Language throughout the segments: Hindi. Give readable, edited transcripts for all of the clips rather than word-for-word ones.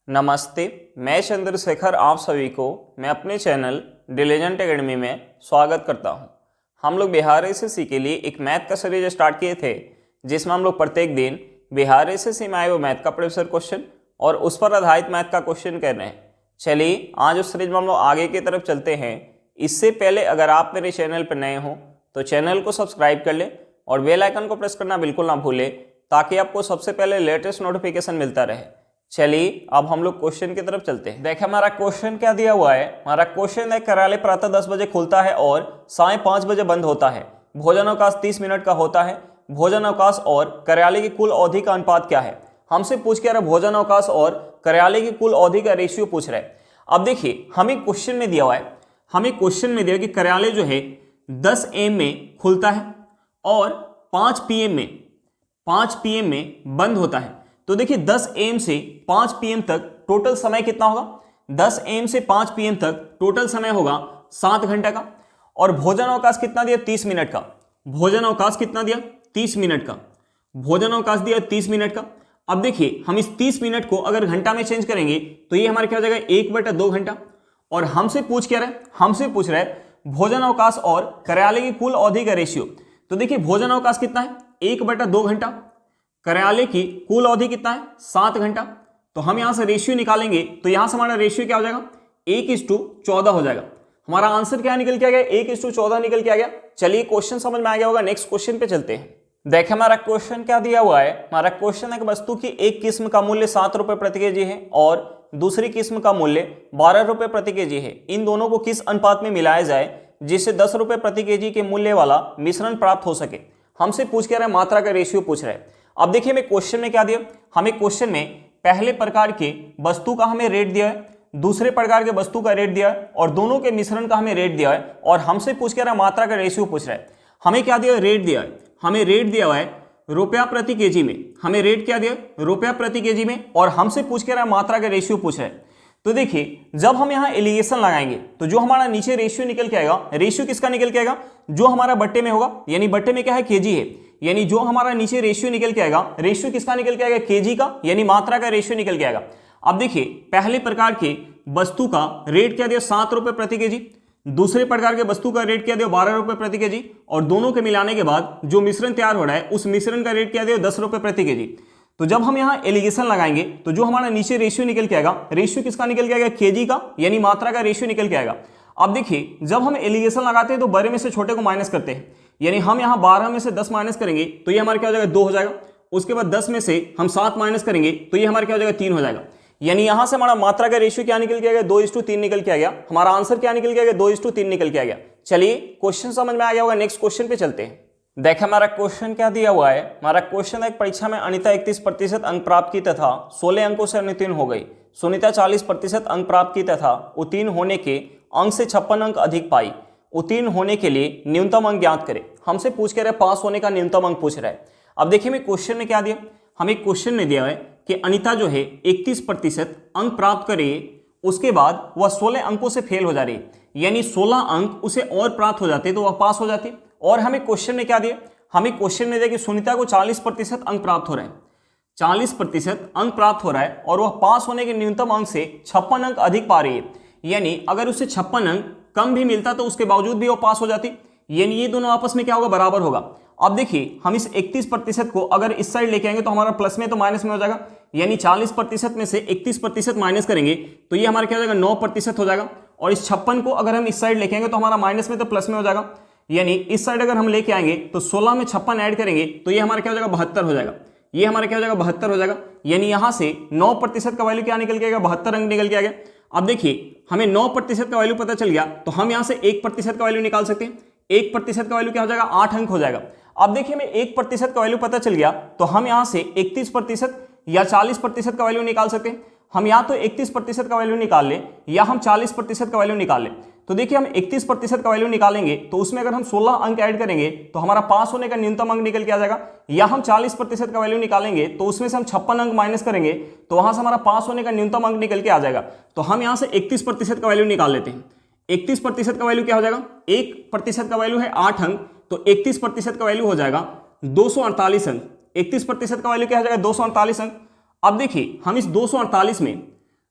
नमस्ते, मैं चंद्रशेखर आप सभी को मैं अपने चैनल डिलीजेंट एकेडमी में स्वागत करता हूं। हम लोग बिहार एसएससी के लिए एक मैथ का सीरीज स्टार्ट किए थे, जिसमें हम लोग प्रत्येक दिन बिहार एसएससी में आए हुए मैथ का प्रीवियस क्वेश्चन और उस पर आधारित मैथ का क्वेश्चन कर रहे हैं। चलिए आज उस सीरीज में हम लोग आगे की तरफ चलते हैं। इससे पहले अगर आप मेरे चैनल पर नए हो तो चैनल को सब्सक्राइब कर ले और बेल आइकन को प्रेस करना बिल्कुल ना भूले, ताकि आपको सबसे पहले लेटेस्ट नोटिफिकेशन मिलता रहे। चलिए अब हम लोग क्वेश्चन की तरफ चलते हैं। देखिए हमारा क्वेश्चन क्या दिया हुआ है। हमारा क्वेश्चन है कार्यालय प्रातः 10 बजे खुलता है और साय 5 बजे बंद होता है। भोजन अवकाश 30 मिनट का होता है। भोजन अवकाश और कार्यालय की कुल अवधि का अनुपात क्या है। हमसे पूछ के रहा भोजन अवकाश और कार्यालय की कुल अवधि का रेशियो पूछ रहा है। अब देखिए हमें क्वेश्चन में दिया हुआ है, हमें क्वेश्चन में दिया कि कार्यालय जो है 10 AM में खुलता है और 5 PM में बंद होता है। तो देखिए 10 AM से 5 PM तक टोटल समय कितना होगा। 10 AM से 5 PM तक टोटल समय होगा 7 घंटे का। और भोजन अवकाश कितना दिया, 30 मिनट का। भोजन अवकाश कितना दिया, 30 मिनट का। भोजन अवकाश दिया 30 मिनट का। अब देखिए हम इस 30 मिनट को अगर घंटा में चेंज करेंगे तो ये हमारे क्या हो जाएगा, 1/2 घंटा। और हमसे पूछ रहा है भोजन अवकाश और कार्यालय की कुल अवधि का रेशियो। तो देखिए भोजन अवकाश कितना है, 1/2 घंटा। कार्यालय की कुल अवधि कितना है, 7 घंटा। तो हम यहां से रेशियो निकालेंगे तो यहां से हमारा रेशियो क्या हो जाएगा, 1:14 हो जाएगा। हमारा आंसर क्या निकल के आ गया, 1:14 निकल के आ गया। चलिए क्वेश्चन समझ में आ गया होगा, नेक्स्ट क्वेश्चन पे चलते हैं। देखिए हमारा क्वेश्चन क्या दिया हुआ है। हमारा क्वेश्चन है कि वस्तु की एक किस्म का मूल्य 7 रुपए प्रति केजी है और दूसरी किस्म का मूल्य 12 रुपए प्रति केजी है। इन दोनों को किस अनुपात में मिलाया जाए जिससे 10 रुपए प्रति केजी के मूल्य वाला मिश्रण प्राप्त हो सके। हमसे पूछ के रहा है मात्रा का रेशियो पूछ रहा है। अब देखिए हमें क्वेश्चन में क्या दिया, हमें क्वेश्चन में पहले प्रकार के वस्तु का हमें रेट दिया है, दूसरे प्रकार के वस्तु का रेट दिया है और दोनों के मिश्रण का हमें रेट दिया है। और हमसे पूछ के रहा है मात्रा का रेशियो पूछ रहा है। हमें क्या दिया, रेट दिया है। हमें रेट दिया हुआ है रुपया प्रति केजी में। हमें रेट क्या दिया, रुपया प्रति केजी में। और हमसे पूछ के रहा है मात्रा का रेशियो पूछ रहा है। तो देखिए जब हम यहाँ एलिगेशन लगाएंगे तो जो हमारा नीचे रेशियो निकल के आएगा, रेशियो किसका निकल के आएगा, जो हमारा बट्टे में होगा, यानी बट्टे में क्या है, केजी है। यानी जो हमारा नीचे रेशियो निकल के आएगा, रेशियो किसका निकल के आएगा, केजी का, यानी मात्रा का रेशियो निकल के आएगा। अब देखिए पहले प्रकार के वस्तु का रेट क्या दिया, 7 रुपए प्रति केजी। दूसरे प्रकार के वस्तु का रेट क्या दिया, 12 रुपए प्रति केजी। और दोनों के मिलाने के बाद जो मिश्रण तैयार हो रहा है उस मिश्रण का रेट क्या दिया, 10 रुपए प्रति केजी। तो जब हम यहाँ एलिगेशन लगाएंगे तो जो हमारा नीचे रेशियो निकल के आएगा, रेशियो किसका निकल के आएगा, केजी का, यानी मात्रा का रेशियो निकल के आएगा। अब देखिए जब हम एलिगेशन लगाते हैं तो बड़े में से छोटे को माइनस करते हैं। यानी हम यहाँ 12 में से 10 माइनस करेंगे तो ये हमारे क्या हो जाएगा, 2 हो जाएगा। उसके बाद 10 में से हम 7 माइनस करेंगे तो ये हमारे क्या हो जाएगा, 3 हो जाएगा। यानी यहां से हमारा मात्रा का रेशियो क्या निकल के आ गया, 2:3 निकल के आ गया। हमारा आंसर क्या निकल के आ गया, 2:3 निकल के आ गया। चलिए क्वेश्चन समझ में आ गया होगा, नेक्स्ट क्वेश्चन पे चलते हैं। देखिए हमारा क्वेश्चन क्या दिया हुआ है। हमारा क्वेश्चन है परीक्षा में अनिता 31% अंक प्राप्त की तथा 16 अंकों से अनुत्तीर्ण हो गई। सुनीता 40% अंक प्राप्त की तथा उत्तीर्ण होने के अंक से 56 अंक अधिक पाई। उत्तीर्ण होने के लिए न्यूनतम अंक ज्ञात करें। हमसे पूछ के रहे पास होने का न्यूनतम अंक पूछ रहा है। अब देखिए हमें क्वेश्चन में क्या दिया, हमें क्वेश्चन में दिया है कि अनिता जो है 31% अंक प्राप्त करे, उसके बाद वह 16 अंकों से फेल हो जा रही है, यानी 16 अंक उसे और प्राप्त हो जाते तो वह पास हो जाती। और हमें क्वेश्चन में क्या दिया, हमें क्वेश्चन में दिया कि सुनीता को 40% अंक प्राप्त हो रहे हैं। 40% अंक प्राप्त हो रहा है और वह पास होने के न्यूनतम अंक से 56 अंक अधिक पा रही है। यानी अगर उसे 56 अंक कम भी मिलता तो उसके बावजूद भी वो पास हो जाती। यानी ये दोनों आपस में क्या होगा, बराबर होगा। अब देखिए हम इस 31% को अगर इस साइड लेके आएंगे तो हमारा प्लस में तो माइनस में हो जाएगा। यानी 40% में से 31% माइनस करेंगे तो ये हमारा क्या हो जाएगा, 9% हो जाएगा। और इस 56 को अगर हम इस साइड लेके आएंगे तो हमारा माइनस में तो प्लस में हो जाएगा। यानी इस साइड अगर हम लेके आएंगे तो 16 में 56 ऐड करेंगे तो ये हमारा क्या हो जाएगा, 72 हो जाएगा। ये हमारा क्या हो जाएगा, 72 हो जाएगा। यानी यहाँ से 9% का वैल्यू क्या निकल के आएगा, 72 अंक निकल के आ गया। अब देखिए हमें 9% का वैल्यू पता चल गया तो हम यहाँ से 1% का वैल्यू निकाल सकते हैं। 1% का वैल्यू क्या हो जाएगा, 8 अंक हो जाएगा। अब देखिए हमें 1% का वैल्यू पता चल गया तो हम यहाँ से 31% या 40% का वैल्यू निकाल सकते हैं। हम या तो 31% का वैल्यू निकाल लें या हम 40% का वैल्यू निकाल लें। तो देखिए हम 31% का वैल्यू निकालेंगे तो उसमें अगर हम 16 अंक ऐड करेंगे तो हमारा पास होने का न्यूनतम अंक निकल के आ जाएगा। या हम 40% का वैल्यू निकालेंगे तो उसमें से हम 56 अंक माइनस करेंगे तो वहां से हमारा पास होने का न्यूनतम अंक निकल के आ जाएगा। तो हम यहाँ से 31% का वैल्यू निकाल लेते हैं। 31% का वैल्यू क्या हो जाएगा, 1% का वैल्यू है 8 अंक, तो 31% का वैल्यू हो जाएगा 248 अंक। 31% का वैल्यू क्या हो जाएगा, 248 अंक। अब देखिए हम इस 248 में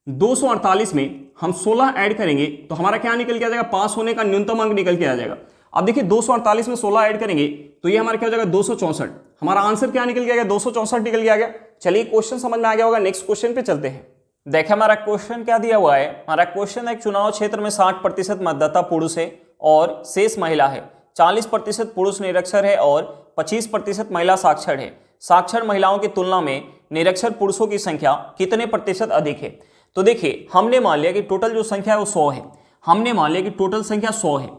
248 में हम 16 ऐड करेंगे तो हमारा क्या निकल के आ जाएगा, पास होने का न्यूनतम अंक निकल के आ जाएगा। अब देखिए 248 में 16 ऐड करेंगे तो ये हमारा क्या हो जाएगा 264। हमारा आंसर क्या निकल के आ गया, 264 निकल के आ गया। चलिए क्वेश्चन समझ में आ गया होगा, नेक्स्ट क्वेश्चन पे चलते हैं। देखिए हमारा क्वेश्चन क्या दिया हुआ है। हमारा क्वेश्चन एक चुनाव क्षेत्र में 60% मतदाता पुरुष है और शेष महिला है। 40% पुरुष निरक्षर है और 25% महिला साक्षर है। साक्षर महिलाओं की तुलना में निरक्षर पुरुषों की संख्या कितने प्रतिशत अधिक है। तो देखिए हमने मान लिया कि टोटल जो संख्या है वो 100 है। हमने मान लिया कि टोटल संख्या 100 है।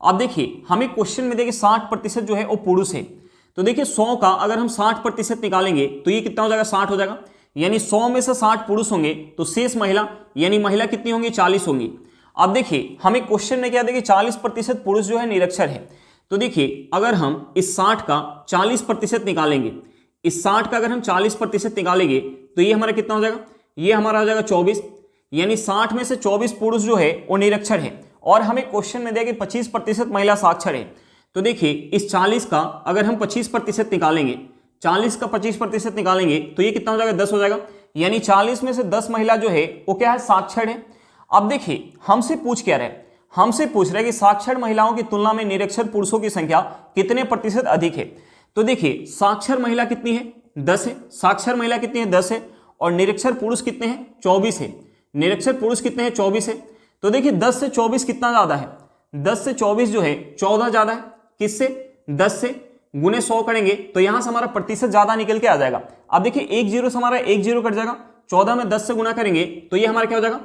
अब देखिए हमें क्वेश्चन में देखिए 60% जो है वो पुरुष है। तो देखिए 100 का अगर हम 60% निकालेंगे तो ये कितना हो जाएगा, 60 हो जाएगा। यानी 100 में से 60 पुरुष होंगे तो शेष महिला, यानी महिला कितनी होंगी, 40 होंगी। अब देखिए हमें क्वेश्चन में क्या देखिए 40% पुरुष जो है निरक्षर है। तो देखिए अगर हम इस 60 का 40% निकालेंगे, इस 60 का अगर हम 40% निकालेंगे तो ये हमारा कितना हो जाएगा, ये हमारा हो जाएगा 24। यानी 60 में से 24 पुरुष जो है वो निरक्षर है और हमें क्वेश्चन में दिया कि 25% महिला साक्षर है। तो देखिए इस 40 का अगर हम 25% निकालेंगे, 40 का 25% निकालेंगे तो ये कितना हो जाएगा, 10 हो जाएगा। यानी 40 में से 10 महिला जो है वो क्या है, साक्षर है। अब देखिए हमसे पूछ क्या रहे, हमसे पूछ रहे कि साक्षर महिलाओं की तुलना में निरक्षर पुरुषों की संख्या कितने प्रतिशत अधिक है। तो देखिए साक्षर महिला कितनी है, 10 है। साक्षर महिला कितनी है, 10 है। और निरक्षर पुरुष कितने हैं, 24 है। निरक्षर पुरुष कितने हैं, 24 है। तो देखिए 10 से 24 कितना ज्यादा है, 10 से 24 जो है 14 ज्यादा है। किससे, 10 से गुने 100 करेंगे तो यहां से हमारा प्रतिशत ज्यादा निकल के आ जाएगा। अब देखिए एक जीरो से हमारा एक जीरो कट जाएगा, 14 में 10 से गुना करेंगे तो ये हमारा क्या हो जाएगा,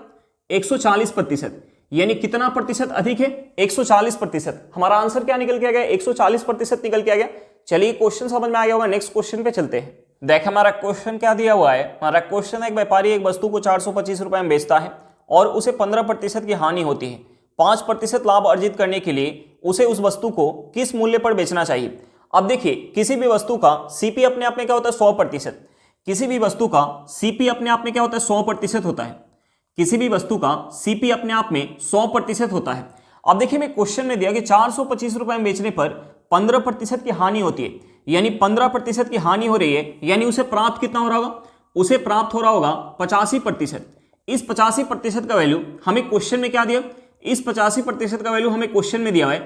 140%। यानी कितना प्रतिशत अधिक है, 140%। हमारा आंसर क्या निकल के आ गया, 140% निकल के आ गया। चलिए क्वेश्चन समझ में आ गया होगा, नेक्स्ट क्वेश्चन पे चलते हैं। देख हमारा क्वेश्चन क्या दिया हुआ है। हमारा क्वेश्चन, एक व्यापारी एक वस्तु को 425 रुपए में बेचता है और उसे 15% की हानि होती है। 5% लाभ अर्जित करने के लिए उसे उस वस्तु को किस मूल्य पर बेचना चाहिए। अब देखिए किसी भी वस्तु का सीपी अपने आप में क्या होता है, 100%। किसी भी वस्तु का सीपी अपने आप में क्या होता है, 100% होता है। किसी भी वस्तु का सीपी अपने आप में 100% होता है। अब देखिए मैं क्वेश्चन में दिया कि 425 रुपए में बेचने पर 15% की हानि होती है। यानी 15% की हानि हो रही है, यानी उसे प्राप्त कितना हो रहा होगा, उसे प्राप्त हो रहा होगा 85%। इस 85% का वैल्यू हमें क्वेश्चन में क्या दिया, इस 85% का वैल्यू हमें क्वेश्चन में दिया है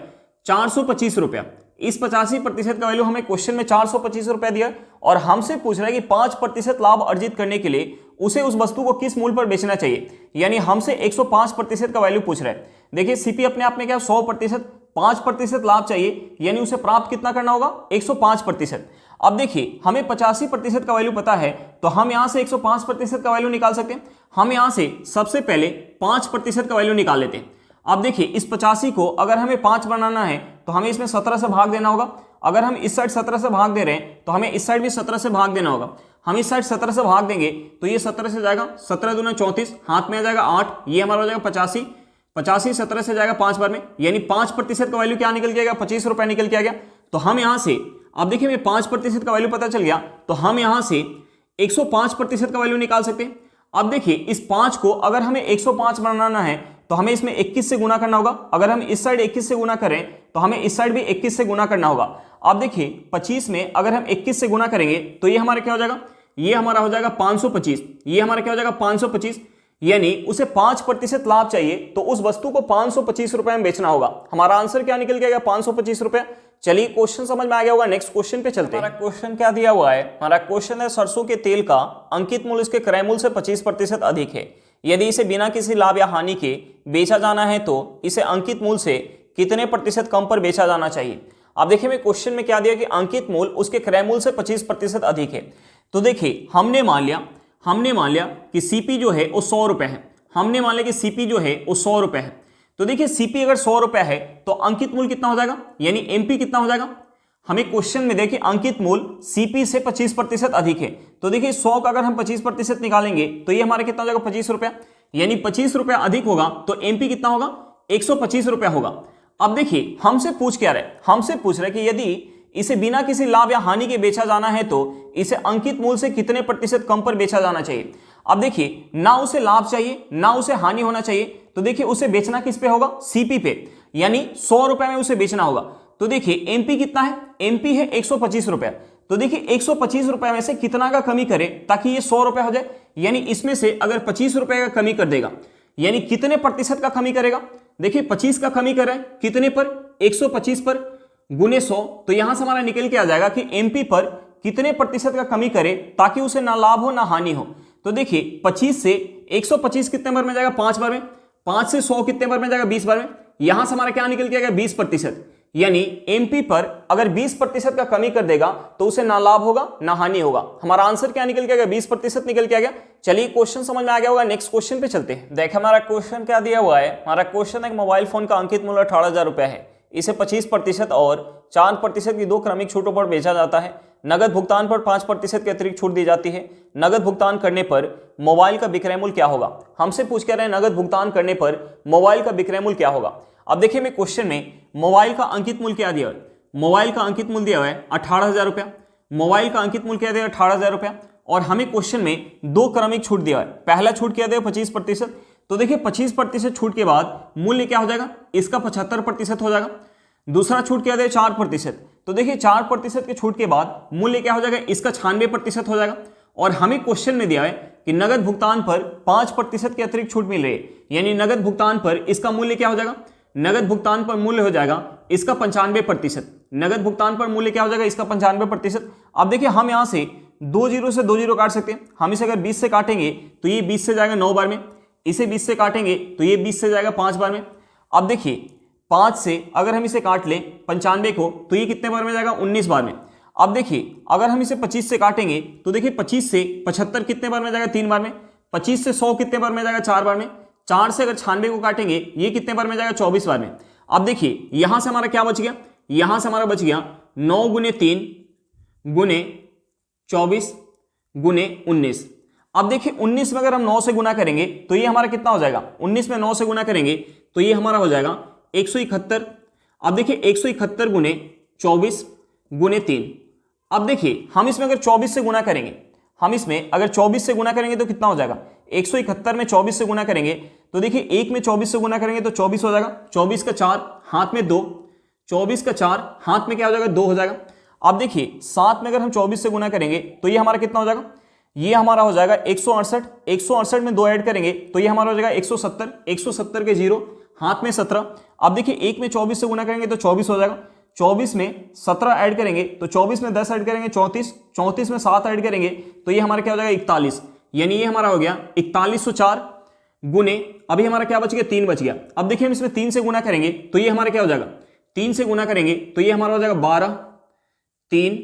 425 रुपया। इस 85% का वैल्यू हमें क्वेश्चन में 425 रुपया दिया और हमसे पूछ रहा है कि 5% लाभ अर्जित करने के लिए उसे उस वस्तु को किस मूल्य पर बेचना चाहिए। यानी हमसे 105% का वैल्यू पूछ रहा है। देखिए सीपी अपने आप में क्या 100%, 5% लाभ चाहिए, यानी उसे प्राप्त कितना करना होगा, 105%। अब देखिए हमें 85% का वैल्यू पता है तो हम यहां से 105% का वैल्यू निकाल सकते हैं। हम यहां से सबसे पहले 5% का वैल्यू निकाल लेते हैं। अब देखिए इस 85 को अगर हमें 5 बनाना है तो हमें इसमें 17 से भाग देना होगा। अगर हम इस साइड 17 से भाग दे रहे हैं तो हमें इस साइड भी 17 से भाग देना होगा। हम इस साइड 17 से भाग देंगे तो ये 17 से जाएगा, 17 दूना 34, हाथ में आ जाएगा 8, ये हमारा हो जाएगा 85। 85 17 से जाएगा 5 बार में, यानी 5% का वैल्यू क्या निकल के आ गया, 25 रुपए निकल के आ गया। तो हम यहां से, अब देखिए हमें 5% का वैल्यू पता चल गया तो हम यहां से 105% का वैल्यू निकाल सकते हैं। अब देखिए इस 5 को अगर हमें 105 बनाना है तो हमें इसमें 21 से गुना करना होगा। अगर हम इस साइड 21 से गुना करें तो हमें इस साइड भी 21 से गुना करना होगा। अब देखिए 25 में अगर हम 21 से गुना करेंगे तो ये हमारा क्या हो जाएगा, ये हमारा हो जाएगा 525। ये हमारा क्या हो जाएगा, 525। यानी उसे 5% लाभ चाहिए तो उस वस्तु को 525 रुपए में बेचना होगा। हमारा आंसर क्या निकल गया, 525 रुपए। चलिए क्वेश्चन समझ में आ गया होगा, नेक्स्ट क्वेश्चन पे चलते हैं। हमारा क्वेश्चन क्या दिया हुआ है। हमारा क्वेश्चन है सरसों के तेल का अंकित मूल्य इसके क्रय मूल्य से 25% अधिक है। यदि इसे बिना किसी लाभ या हानि के बेचा जाना है तो इसे अंकित मूल्य से कितने प्रतिशत कम पर बेचा जाना चाहिए। अब देखिए मैं क्वेश्चन में क्या दिया कि अंकित मूल्य उसके क्रय मूल्य से 25% अधिक है। तो देखिए हमने मान लिया कि सीपी जो है वो 100 रुपए है। हमने मान लिया कि सीपी जो है वो 100 रुपए है। तो देखिए सीपी अगर 100 रुपए है तो अंकित मूल्य कितना हो जाएगा, यानी एमपी कितना हो जाएगा। हमें क्वेश्चन में देखिए अंकित मूल्य सीपी से 25% अधिक है। तो देखिए 100 का अगर हम 25% निकालेंगे तो ये हमारा कितना हो जाएगा, 25 रुपया। यानी 25 रुपया अधिक होगा तो एमपी कितना होगा, 125 रुपया होगा। अब देखिए हमसे पूछ क्या रहे, हमसे पूछ रहे कि यदि इसे बिना किसी लाभ या हानि के बेचा जाना है तो इसे अंकित मूल्य से कितने प्रतिशत कम पर बेचा जाना चाहिए। अब देखिए ना उसे लाभ चाहिए ना उसे हानि होना चाहिए, तो देखिए उसे बेचना किस पे होगा, सीपी पे, यानी 100 रुपए में उसे बेचना होगा। तो देखिए एमपी कितना है, एमपी है 125 रुपए। तो देखिए 125 रुपए में से कितना का कमी करें ताकि ये 100 रुपए हो जाए, यानी इसमें से अगर 25 रुपए का कमी कर देगा, यानी कितने प्रतिशत का कमी करेगा? देखिए 25 का कमी कर रहा है कितने पर? 125 पर गुने 100। तो यहां से हमारा निकल के आ जाएगा कि एमपी पर कितने प्रतिशत का कमी करे ताकि उसे ना लाभ हो ना हानि हो। तो देखिए 25 से 125 कितने बार में जाएगा? 5 बार में। 5 से 100 कितने बार में जाएगा? 20 बार में। यहां से हमारा क्या निकल के आएगा? 20%। यानी एमपी पर अगर 20% का कमी कर देगा तो उसे ना लाभ होगा ना हानि होगा। हमारा आंसर क्या निकल के आ गया? 20% निकल के आ गया। चलिए क्वेश्चन समझ में आ गया होगा, नेक्स्ट क्वेश्चन पे चलते हैं। देखिए हमारा क्वेश्चन क्या दिया हुआ है। हमारा क्वेश्चन एक मोबाइल फोन का अंकित मूल्य 18,000 रुपए है। इसे 25% और 4% की 2 क्रमिक छूटों पर बेचा जाता है। नगद भुगतान पर 5% की अतिरिक्त छूट दी जाती है। नगद भुगतान करने पर मोबाइल का विक्रय मूल्य क्या होगा? हमसे पूछ कर रहे हैं नगद भुगतान करने पर मोबाइल का विक्रय मूल्य क्या होगा। अब देखिए मैं क्वेश्चन में मोबाइल का अंकित मूल्य क्या दिया है? मोबाइल का अंकित मूल्य दिया हुआ है 18,000 रुपया। मोबाइल का अंकित मूल्य क्या दिया? 18,000 रुपया। और हमें क्वेश्चन में 2 क्रमिक छूट दिया है। पहला छूट क्या दिया? 25%। तो देखिए 25% छूट के बाद मूल्य क्या हो जाएगा? इसका 75% हो जाएगा। दूसरा छूट क्या दिया? 4%। तो देखिए 4% के छूट के बाद मूल्य क्या हो जाएगा? इसका 96% हो जाएगा। और हमें क्वेश्चन में दिया है कि नगद भुगतान पर 5% की अतिरिक्त छूट मिल रही है, यानी नगद भुगतान पर इसका मूल्य क्या हो जाएगा? नगद भुगतान पर मूल्य हो जाएगा इसका 95%। नगद भुगतान पर मूल्य क्या हो जाएगा? इसका 95%। अब देखिए हम यहां से 2 जीरो से 2 जीरो काट सकते हैं। हम इसे अगर 20 से काटेंगे तो ये 20 से जाएगा 9 बार में। इसे 20 से काटेंगे तो ये 20 से जाएगा 5 बार में। अब देखिए 5 से अगर हम इसे काट लें 95 को तो ये कितने बार में जाएगा? 19 बार में। अब देखिए अगर हम इसे 25 से काटेंगे तो देखिए 25 से 75 कितने बार में जाएगा? 3 बार में। 25 से 100 कितने बार में जाएगा? 4 बार में। 4 से अगर 96 को काटेंगे ये कितने बार में जाएगा? 24 बार में। अब देखिए यहां से हमारा क्या बच गया? यहां से हमारा बच गया 9 गुने 3 गुने 24 गुने 19। अब देखिए 19 में अगर हम 9 से गुना करेंगे तो ये हमारा कितना हो जाएगा? 19 में 9 से गुना करेंगे तो ये हमारा हो जाएगा 171। अब देखिए 171 गुने 24 गुने 3। अब देखिए हम इसमें अगर 24 से गुना करेंगे, हम इसमें अगर 24 से गुना करेंगे तो कितना हो जाएगा? 171 में 24 से गुना करेंगे तो देखिए 1 में 24 से गुना करेंगे तो 24 हो जाएगा। 24 का 4 हाथ में 2, 24 का 4 हाथ में क्या हो जाएगा? 2 हो जाएगा। अब देखिए 7 में अगर हम 24 से गुना करेंगे तो ये हमारा कितना हो जाएगा? ये हमारा हो जाएगा 168। 168 में 2 ऐड करेंगे तो ये हमारा हो जाएगा 170। 170 के 0 हाथ में 17। अब देखिए 1 में 24 से गुना करेंगे तो 24 हो जाएगा। 24 में 17 ऐड करेंगे तो 24 में 10 ऐड करेंगे 34। 34 में 7 ऐड करेंगे तो ये हमारा क्या हो जाएगा? 41। यानी ये हमारा हो गया 4104 गुने, अभी हमारा क्या बच गया? 3 बच गया। अब देखिए हम इसमें 3 से गुना करेंगे तो ये हमारा क्या हो जाएगा? 3 से गुना करेंगे तो ये हमारा हो जाएगा 12 3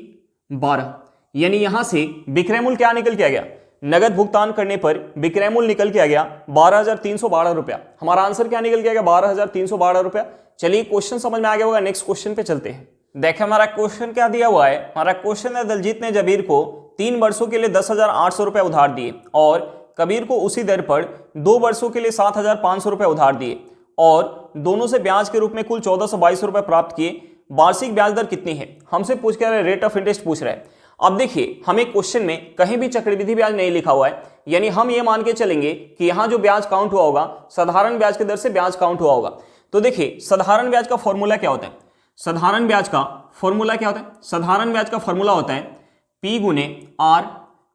12। यानी यहां से विक्रय मूल्य क्या निकल के आ गया? नगद भुगतान करने पर विक्रय मूल्य निकल के आ गया 12,312 रुपया। हमारा आंसर क्या निकल के आ गया? 12,312 रुपया। चलिए क्वेश्चन समझ में आ गया होगा, नेक्स्ट क्वेश्चन पे चलते हैं। देखिए हमारा क्वेश्चन क्या दिया हुआ है। हमारा क्वेश्चन है दलजीत ने जबीर को 3 वर्षों के लिए 10,800 रुपए उधार दिए और कबीर को उसी दर पर 2 वर्षों के लिए 7,500 रुपए उधार दिए और दोनों से ब्याज के रूप में कुल 1,422 रुपए प्राप्त किए। वार्षिक ब्याज दर कितनी है? हमसे पूछ के रेट ऑफ इंटरेस्ट पूछ रहा है। अब देखिए हमें क्वेश्चन में कहीं भी चक्रवृद्धि ब्याज नहीं लिखा हुआ है, यानी हम ये मान के चलेंगे कि यहां जो ब्याज काउंट हुआ होगा साधारण ब्याज की दर से ब्याज काउंट हुआ होगा। तो देखिए साधारण ब्याज का फॉर्मूला क्या होता है? साधारण ब्याज का फॉर्मूला क्या होता है? साधारण ब्याज का फॉर्मूला होता है P गुने R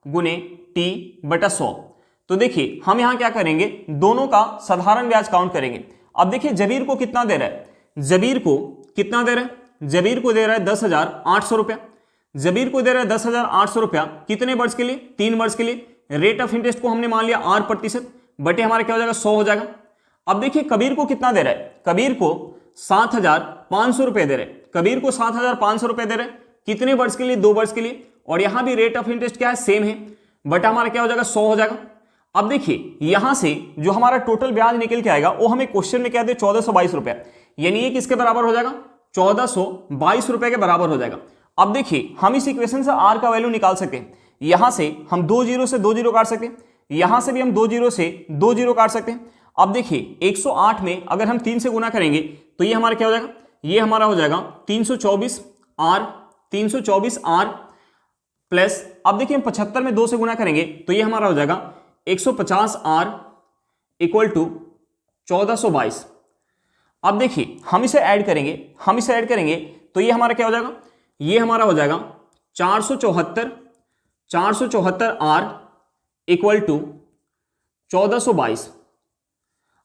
गुने T बटा 100। तो देखिए हम यहां क्या करेंगे? दोनों का साधारण ब्याज काउंट करेंगे। अब देखिए जबीर को कितना दे रहा है? जबीर को कितना दे रहा है? जबीर को दे रहा है 10,800 रुपया। जबीर को दे रहा है 10,800 रुपया कितने वर्ष के लिए? 3 वर्ष के लिए। रेट ऑफ इंटरेस्ट को हमने मान लिया 8% बटे हमारा क्या हो जाएगा? 100 हो जाएगा। अब देखिए कबीर को कितना दे रहा है? कबीर को 7,500 रुपए दे रहे हैं। कबीर को 7,500 रुपए दे रहे हैं कितने वर्ष के लिए? 2 वर्ष के लिए। और यहां भी रेट ऑफ इंटरेस्ट क्या है? सेम है, बटा हमारा क्या हो जाएगा? 100 हो जाएगा। अब देखिए यहां से जो हमारा टोटल ब्याज निकल के आएगा वो हमें क्वेश्चन में क्या दे? 1,422 रुपया। यानी ये किसके बराबर हो जाएगा? 1,422 रुपए के बराबर हो जाएगा। अब देखिए हम इस इक्वेशन से R का वैल्यू निकाल सकते हैं। यहां से हम 2 जीरो से 2 जीरो काट सकते हैं, यहां से भी हम 2 जीरो से 2 जीरो काट सकते हैं। अब देखिए 108 में अगर हम 3 से गुना करेंगे तो ये हमारा क्या हो जाएगा? ये हमारा हो जाएगा 324R प्लस, अब देखिए हम 75 में 2 से गुना करेंगे तो ये हमारा हो जाएगा 150R इक्वल टू 1,422। अब देखिए हम इसे ऐड करेंगे, तो ये हमारा क्या हो जाएगा? ये हमारा हो जाएगा 474R इक्वल टू 1422।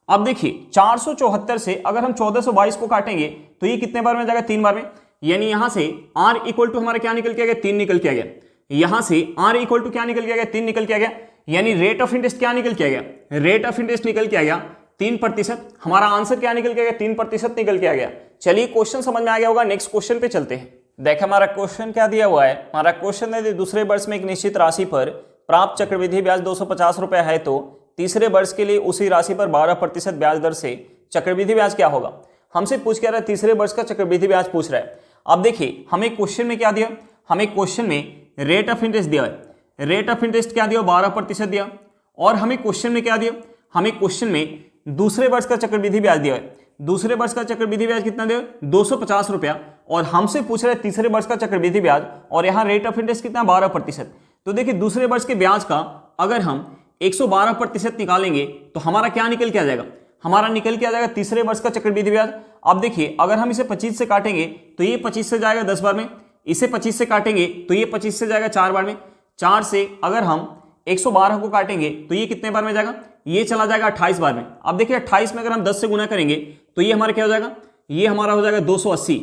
अब देखिए 474 से अगर हम 1422 को काटेंगे तो ये कितने बार में जाएगा, 3 बार में। यानी यहां से r इक्वल टू हमारा क्या निकल के आ गया, 3 निकल के आ गया। यहां से r इक्वल टू क्या निकल के आ गया, 3 निकल के आ गया। यानी रेट ऑफ इंटरेस्ट क्या निकल के आ गया, रेट ऑफ इंटरेस्ट निकल के आ गया 3%। हमारा आंसर क्या निकल के आ गया, 3% निकल के आ गया। चलिए क्वेश्चन समझ में आ गया होगा, नेक्स्ट क्वेश्चन पे चलते हैं। देखिए हमारा क्वेश्चन क्या दिया हुआ है। हमारा क्वेश्चन है दूसरे वर्ष में एक निश्चित राशि पर प्राप्त चक्रवृद्धि ब्याज 250 रुपए है तो तीसरे वर्ष के लिए उसी राशि पर 12% ब्याज दर से चक्रवृद्धि ब्याज क्या होगा। हमसे पूछ क्या रहा है, तीसरे वर्ष का चक्रवृद्धि ब्याज पूछ रहा है। अब देखिए हमें क्वेश्चन में क्या दिया, हमें क्वेश्चन में रेट ऑफ इंटरेस्ट दिया है। रेट ऑफ इंटरेस्ट क्या दिया, 12% दिया। और हमें क्वेश्चन में क्या दिया, हमें क्वेश्चन में दूसरे वर्ष का चक्रवृद्धि ब्याज दिया है। दूसरे वर्ष का चक्रवृद्धि ब्याज कितना दिया, 250 रुपया। और हमसे पूछ रहे तीसरे वर्ष का चक्रवृद्धि ब्याज और यहाँ रेट ऑफ इंटरेस्ट कितना, 12%। तो देखिए दूसरे वर्ष के ब्याज का अगर हम 112% निकालेंगे तो हमारा क्या निकल के आ जाएगा, हमारा निकल के आ जाएगा तीसरे वर्ष का चक्रवृद्धि ब्याज। अब देखिए अगर हम इसे 25 से काटेंगे तो ये 25 से जाएगा 10 बार में। इसे 25 से काटेंगे तो ये 25 से जाएगा 4 बार में। 4 से अगर हम 112 को काटेंगे तो ये कितने बार में जाएगा, ये चला जाएगा 28 बार में। अब देखिए 28 में अगर हम 10 से गुना करेंगे तो ये हमारा क्या हो जाएगा, ये हमारा हो जाएगा 280।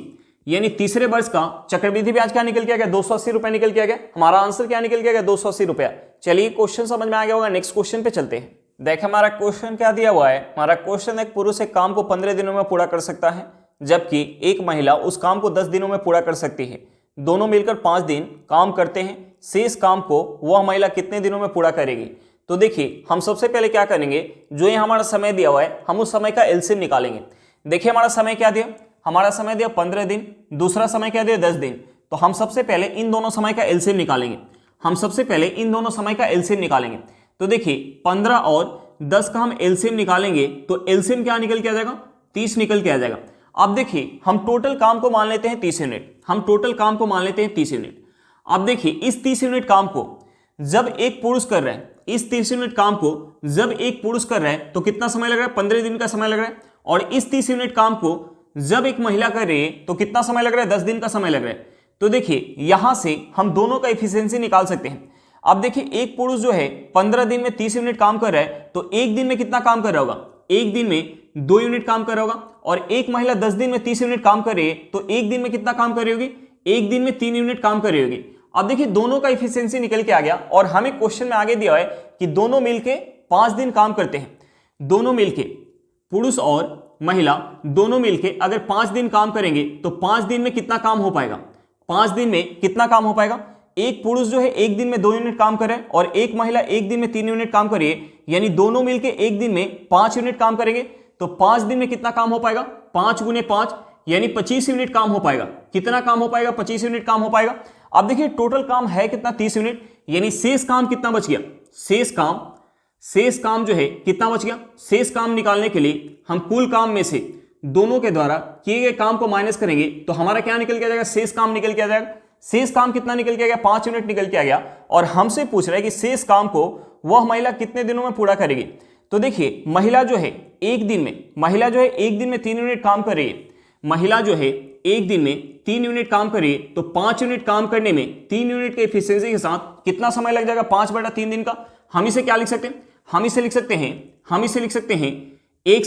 यानी तीसरे वर्ष का चक्रवृद्धि ब्याज क्या निकल के आ गया, 280 रुपए निकल के आ गया। हमारा आंसर क्या निकल के आ गया, 280 रुपया। चलिए क्वेश्चन समझ में आ गया होगा, नेक्स्ट क्वेश्चन पे चलते हैं। देखिए हमारा क्वेश्चन क्या दिया हुआ है। हमारा क्वेश्चन एक पुरुष एक काम को 15 दिनों में पूरा कर सकता है जबकि एक महिला उस काम को 10 दिनों में पूरा कर सकती है। दोनों मिलकर 5 दिन काम करते हैं, शेष काम को वह महिला कितने दिनों में पूरा करेगी। तो देखिए हम सबसे पहले क्या करेंगे, जो ये हमारा समय दिया हुआ है हम उस समय का एलसीएम निकालेंगे। देखिए हमारा समय क्या दिया, हमारा समय दिया 15 दिन, दूसरा समय क्या दिया 10 दिन। तो हम सबसे पहले इन दोनों समय का एलसीएम निकालेंगे। हम सबसे पहले इन दोनों समय का एलसीएम निकालेंगे। तो देखिए 15 और 10 का हम एलसीएम निकालेंगे तो एलसीएम क्या निकल के आ जाएगा, 30 निकल के आ जाएगा। अब देखिए हम टोटल काम को मान लेते हैं 30 यूनिट। हम टोटल काम को मान लेते हैं 30 यूनिट। अब देखिए इस 30 यूनिट काम को जब एक पुरुष कर रहा है, इस 30 यूनिट काम को जब एक पुरुष कर रहा है तो कितना समय लग रहा है, 15 दिन का समय लग रहा है। और इस 30 यूनिट काम को जब एक महिला कर रही है तो कितना समय लग रहा है, 10 दिन का समय लग रहा है। तो देखिए यहां से हम दोनों का एफिशिएंसी निकाल सकते हैं। अब देखिए एक पुरुष जो है 15 दिन में 30 यूनिट काम कर रहा है तो एक दिन में कितना काम कर रहा होगा, एक दिन में 2 यूनिट काम कर रहा होगा। और एक महिला 10 दिन में 30 यूनिट काम कर रही है तो एक दिन में कितना काम कर रही होगी, एक दिन में 3 यूनिट काम कर रही होगी। अब देखिए दोनों का एफिशिएंसी निकल के आ गया और हमें क्वेश्चन में आगे दिया है कि दोनों मिलके 5 दिन काम करते हैं। दोनों मिलके पुरुष और महिला दोनों मिलके अगर 5 दिन काम करेंगे तो 5 दिन में कितना काम हो पाएगा, 5 दिन में कितना काम हो पाएगा। एक पुरुष जो है एक दिन में 2 यूनिट काम कर रहा है और एक महिला एक दिन में 3 यूनिट काम कर रही है। यानी दोनों मिलके एक दिन में 5 यूनिट काम करेंगे तो 5 दिन में कितना काम हो पाएगा, 5 गुने 5 यानी 25 यूनिट काम हो पाएगा। कितना काम हो पाएगा, 25 यूनिट काम हो पाएगा। अब देखिए टोटल काम है कितना, 30 यूनिट। यानी शेष काम कितना बच गया, शेष काम जो है कितना बच गया। शेष काम निकालने के लिए हम कुल काम में से दोनों के द्वारा किए गए काम को माइनस करेंगे तो हमारा क्या निकल के आ जाएगा, शेष काम निकल के आ जाएगा। शेष काम कितना निकल के आ गया, 5 यूनिट निकल के आ गया। और हमसे पूछ रहा है कि शेष काम को वह महिला कितने दिनों में पूरा करेगी। तो देखिए महिला जो है एक दिन में 3 यूनिट काम कर रही है। महिला जो है एक दिन में 3 यूनिट काम कर रही है तो 5 यूनिट काम करने में 3 यूनिट के एफिशिएंसी के साथ कितना समय लग जाएगा, 5/3 दिन का। हम इसे क्या लिख सकते हैं, हम इसे लिख सकते हैं 1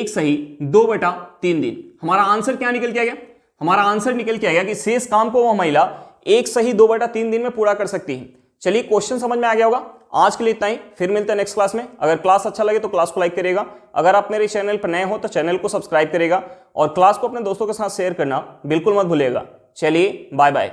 सही 2/3 दिन। हमारा आंसर क्या निकल के आ गया, हमारा आंसर निकल के आ गया कि शेष काम को वह महिला 1 सही 2/3 दिन में पूरा कर सकती है। चलिए क्वेश्चन समझ में आ गया होगा। आज के लिए इतना ही, फिर मिलते हैं नेक्स्ट क्लास में। अगर क्लास अच्छा लगे तो क्लास को लाइक करिएगा। अगर आप मेरे चैनल पर नए हो तो चैनल को सब्सक्राइब करिएगा और क्लास को अपने दोस्तों के साथ शेयर करना बिल्कुल मत भूलिएगा। चलिए बाय बाय।